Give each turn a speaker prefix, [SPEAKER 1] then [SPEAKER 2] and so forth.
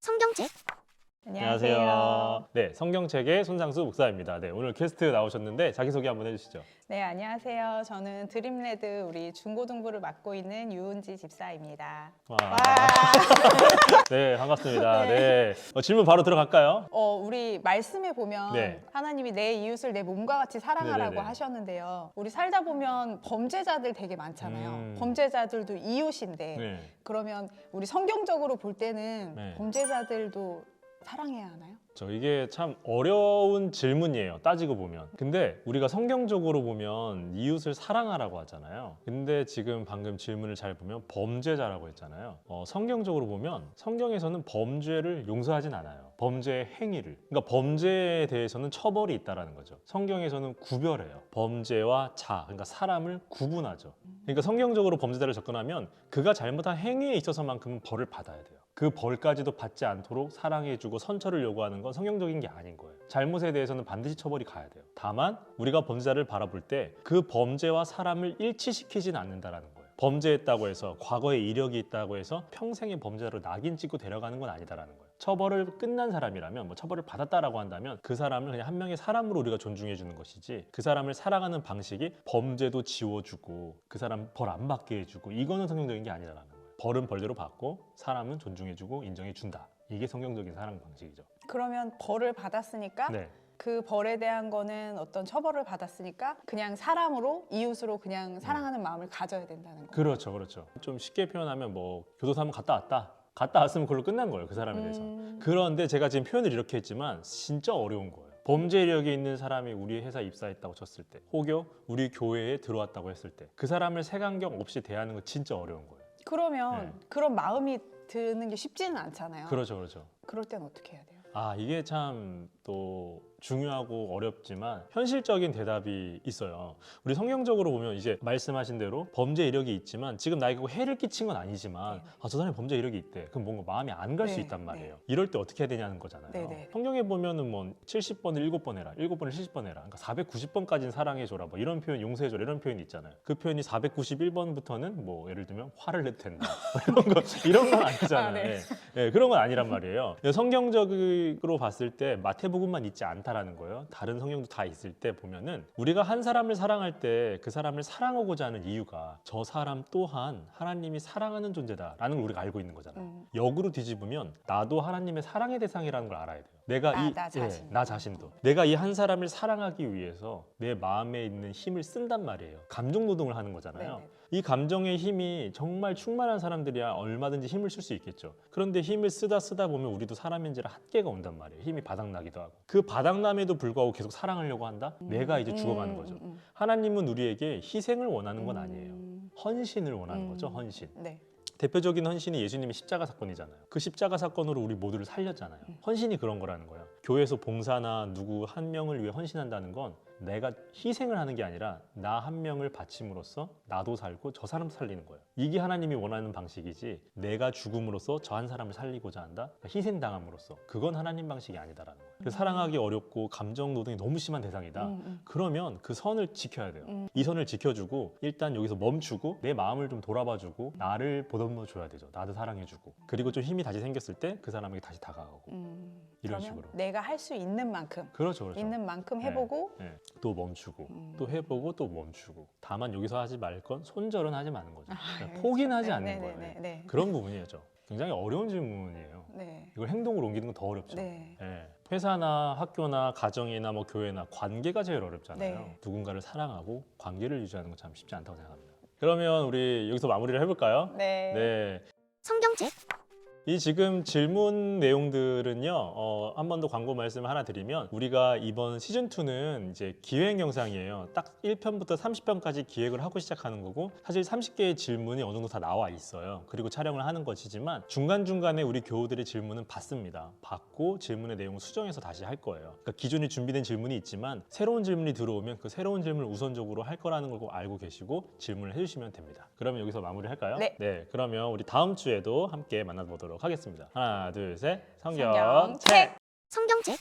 [SPEAKER 1] 성경책.
[SPEAKER 2] 안녕하세요. 네, 성경책의 손상수 목사입니다. 네, 오늘 게스트 나오셨는데 자기소개 한번 해주시죠.
[SPEAKER 3] 네, 안녕하세요. 저는 드림레드 우리 중고등부를 맡고 있는 유은지 집사입니다.
[SPEAKER 2] 와. 네, 반갑습니다. 네, 질문 바로 들어갈까요?
[SPEAKER 3] 우리 말씀에 보면
[SPEAKER 2] 네.
[SPEAKER 3] 하나님이 내 이웃을 내 몸과 같이 사랑하라고
[SPEAKER 2] 네네네.
[SPEAKER 3] 하셨는데요. 우리 살다 보면 범죄자들 되게 많잖아요. 범죄자들도 이웃인데
[SPEAKER 2] 네.
[SPEAKER 3] 그러면 우리 성경적으로 볼 때는
[SPEAKER 2] 네.
[SPEAKER 3] 범죄자들도 사랑해야 하나요?
[SPEAKER 2] 이게 참 어려운 질문이에요, 따지고 보면. 근데 우리가 성경적으로 보면 이웃을 사랑하라고 하잖아요. 근데 지금 방금 질문을 잘 보면 범죄자라고 했잖아요. 성경적으로 보면 성경에서는 범죄를 용서하진 않아요. 범죄의 행위를. 그러니까 범죄에 대해서는 처벌이 있다는 거죠. 성경에서는 구별해요. 범죄와 자, 그러니까 사람을 구분하죠. 그러니까 성경적으로 범죄자를 접근하면 그가 잘못한 행위에 있어서만큼은 벌을 받아야 돼요. 그 벌까지도 받지 않도록 사랑해주고 선처를 요구하는 건 성경적인 게 아닌 거예요. 잘못에 대해서는 반드시 처벌이 가야 돼요. 다만 우리가 범죄자를 바라볼 때 그 범죄와 사람을 일치시키진 않는다라는 거예요. 범죄했다고 해서 과거에 이력이 있다고 해서 평생의 범죄자로 낙인 찍고 데려가는 건 아니다라는 거예요. 처벌을 끝난 사람이라면 처벌을 받았다라고 한다면 그 사람을 그냥 한 명의 사람으로 우리가 존중해 주는 것이지 그 사람을 사랑하는 방식이 범죄도 지워주고 그 사람 벌 안 받게 해주고 이거는 성경적인 게 아니다라는 거예요. 벌은 벌대로 받고 사람은 존중해주고 인정해준다. 이게 성경적인 사랑 방식이죠.
[SPEAKER 3] 그러면 벌을 받았으니까
[SPEAKER 2] 네.
[SPEAKER 3] 그 벌에 대한 거는 어떤 처벌을 받았으니까 그냥 사람으로 이웃으로 그냥 사랑하는 마음을 가져야 된다는 거예요.
[SPEAKER 2] 그렇죠, 그렇죠. 좀 쉽게 표현하면 교도소 한번 갔다 왔으면 그걸로 끝난 거예요, 그 사람에 대해서. 그런데 제가 지금 표현을 이렇게 했지만 진짜 어려운 거예요. 범죄 이력이 있는 사람이 우리 회사에 입사했다고 쳤을 때, 혹여 우리 교회에 들어왔다고 했을 때, 그 사람을 색안경 없이 대하는 건 진짜 어려운 거예요.
[SPEAKER 3] 그러면 그런 마음이 드는 게 쉽지는 않잖아요.
[SPEAKER 2] 그렇죠, 그렇죠.
[SPEAKER 3] 그럴 땐 어떻게 해야 돼요?
[SPEAKER 2] 이게 참 또 중요하고 어렵지만 현실적인 대답이 있어요. 우리 성경적으로 보면 이제 말씀하신 대로 범죄 이력이 있지만 지금 나에게 해를 끼친 건 아니지만 저 사람이 범죄 이력이 있대. 그럼 뭔가 마음이 안 갈 수 있단 말이에요. 이럴 때 어떻게 해야 되냐는 거잖아요.
[SPEAKER 3] 네네.
[SPEAKER 2] 성경에 보면은 70번을 7번 해라. 7번을 70번 해라. 그러니까 490번까지는 사랑해줘라. 이런 표현, 용서해줘라. 이런 표현이 있잖아요. 그 표현이 491번부터는 예를 들면 화를 내도 된다. 이런 건 아니잖아요.
[SPEAKER 3] 네.
[SPEAKER 2] 네, 그런 건 아니란 말이에요. 성경적으로 봤을 때 마태복음만 있지 않다라는 거예요. 다른 성경도 다 있을 때 보면은 우리가 한 사람을 사랑할 때 그 사람을 사랑하고자 하는 이유가 저 사람 또한 하나님이 사랑하는 존재다라는 걸 우리가 알고 있는 거잖아요. 역으로 뒤집으면 나도 하나님의 사랑의 대상이라는 걸 알아야 돼요. 나 자신도 내가 이 한 사람을 사랑하기 위해서 내 마음에 있는 힘을 쓴단 말이에요. 감정 노동을 하는 거잖아요.
[SPEAKER 3] 네네.
[SPEAKER 2] 이 감정의 힘이 정말 충만한 사람들이야 얼마든지 힘을 쓸 수 있겠죠. 그런데 힘을 쓰다 보면 우리도 사람인지라 한계가 온단 말이에요. 힘이 바닥나기도 하고. 그 바닥남에도 불구하고 계속 사랑하려고 한다? 내가 이제 죽어가는 거죠. 하나님은 우리에게 희생을 원하는 건 아니에요. 헌신을 원하는 거죠. 헌신.
[SPEAKER 3] 네.
[SPEAKER 2] 대표적인 헌신이 예수님의 십자가 사건이잖아요. 그 십자가 사건으로 우리 모두를 살렸잖아요. 헌신이 그런 거라는 거예요. 교회에서 봉사나 누구 한 명을 위해 헌신한다는 건 내가 희생을 하는 게 아니라 나 한 명을 바침으로써 나도 살고 저 사람도 살리는 거예요. 이게 하나님이 원하는 방식이지 내가 죽음으로써 저 한 사람을 살리고자 한다? 그러니까 희생당함으로써 그건 하나님 방식이 아니다라는 거예요. 사랑하기 어렵고 감정 노동이 너무 심한 대상이다. 그러면 그 선을 지켜야 돼요. 이 선을 지켜주고 일단 여기서 멈추고 내 마음을 좀 돌아봐주고 나를 보듬어 줘야 되죠. 나도 사랑해주고 그리고 좀 힘이 다시 생겼을 때 그 사람에게 다시 다가가고 이런
[SPEAKER 3] 그러면
[SPEAKER 2] 식으로.
[SPEAKER 3] 내가 할 수 있는 만큼
[SPEAKER 2] 그렇죠.
[SPEAKER 3] 있는 만큼 해보고
[SPEAKER 2] 또 멈추고 또 해보고 또 멈추고 다만 여기서 하지 말 건 손절은 하지 마는 거죠. 포기는 하지 않는 거예요.
[SPEAKER 3] 네.
[SPEAKER 2] 그런 부분이죠. 굉장히 어려운 질문이에요.
[SPEAKER 3] 네.
[SPEAKER 2] 이걸 행동으로 옮기는 건 더 어렵죠.
[SPEAKER 3] 네.
[SPEAKER 2] 회사나 학교나 가정이나 교회나 관계가 제일 어렵잖아요.
[SPEAKER 3] 네.
[SPEAKER 2] 누군가를 사랑하고 관계를 유지하는 건 참 쉽지 않다고 생각합니다. 그러면 우리 여기서 마무리를 해볼까요?
[SPEAKER 3] 네.
[SPEAKER 1] 성경책.
[SPEAKER 2] 이 지금 질문 내용들은요, 한 번 더 광고 말씀을 하나 드리면 우리가 이번 시즌2는 이제 기획 영상이에요. 딱 1편부터 30편까지 기획을 하고 시작하는 거고 사실 30개의 질문이 어느 정도 다 나와 있어요. 그리고 촬영을 하는 것이지만 중간중간에 우리 교우들의 질문은 받습니다. 받고 질문의 내용을 수정해서 다시 할 거예요. 그러니까 기존에 준비된 질문이 있지만 새로운 질문이 들어오면 그 새로운 질문을 우선적으로 할 거라는 걸 꼭 알고 계시고 질문을 해주시면 됩니다. 그러면 여기서 마무리할까요?
[SPEAKER 3] 네.
[SPEAKER 2] 그러면 우리 다음 주에도 함께 만나보도록 하겠습니다. 하나, 둘, 셋.
[SPEAKER 3] 성경책.
[SPEAKER 1] 성경책.